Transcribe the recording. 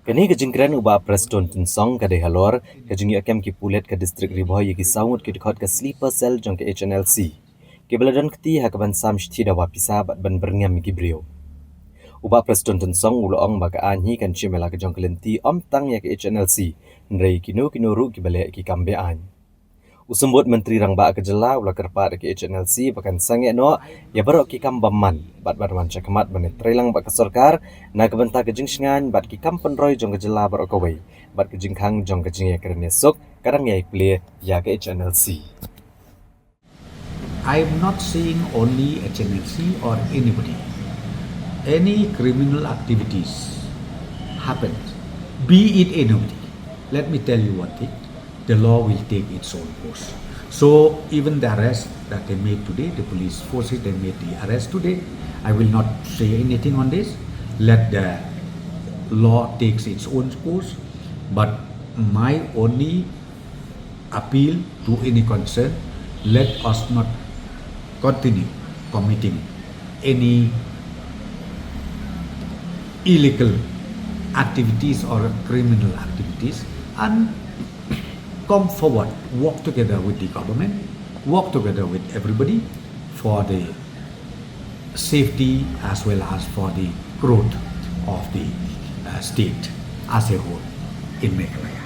Kani ke Jingkhang ubah Prestone Tunsong ke Dehalor ke Jingi Akem ki Pulet ke distrik Riboy ki Saungut ki dekat ke Sleeper Cell jong ke HNLC. Ke beladan keti ha ke ban sam shti dawa pisa bat ban berngam ki brio. Ubah Prestone Tunsong ulo ong ba ke anhi kan chimela ke jong kelenti om tang ya ke HNLC. Nrei kino ru ki bale ki kambe an. Usumbut Menteri Rang Ba Kejela ulah kerpat ke HNLC bahkan sange no ya barok ki kam baman bat barman cakmat bane trelang ba kesorkar na kebenta ke Jingkhang bat ki kam penroy jong kejela barok kawai bat ke Jingkhang jong ke iakren iasuk kadang yai play ya ke HNLC. I'm not saying only HNLC or anybody. Any criminal activities happen, be it anybody. Let me tell you one thing. The law will take its own course. So even the arrest that they made today, the police forces they made the arrest today, I will not say anything on this. Let the law takes its own course. But my only appeal to any concern, let us not continue committing any illegal activities or criminal activities and come forward, work together with the government, work together with everybody for the safety as well as for the growth of the state as a whole in Meghalaya.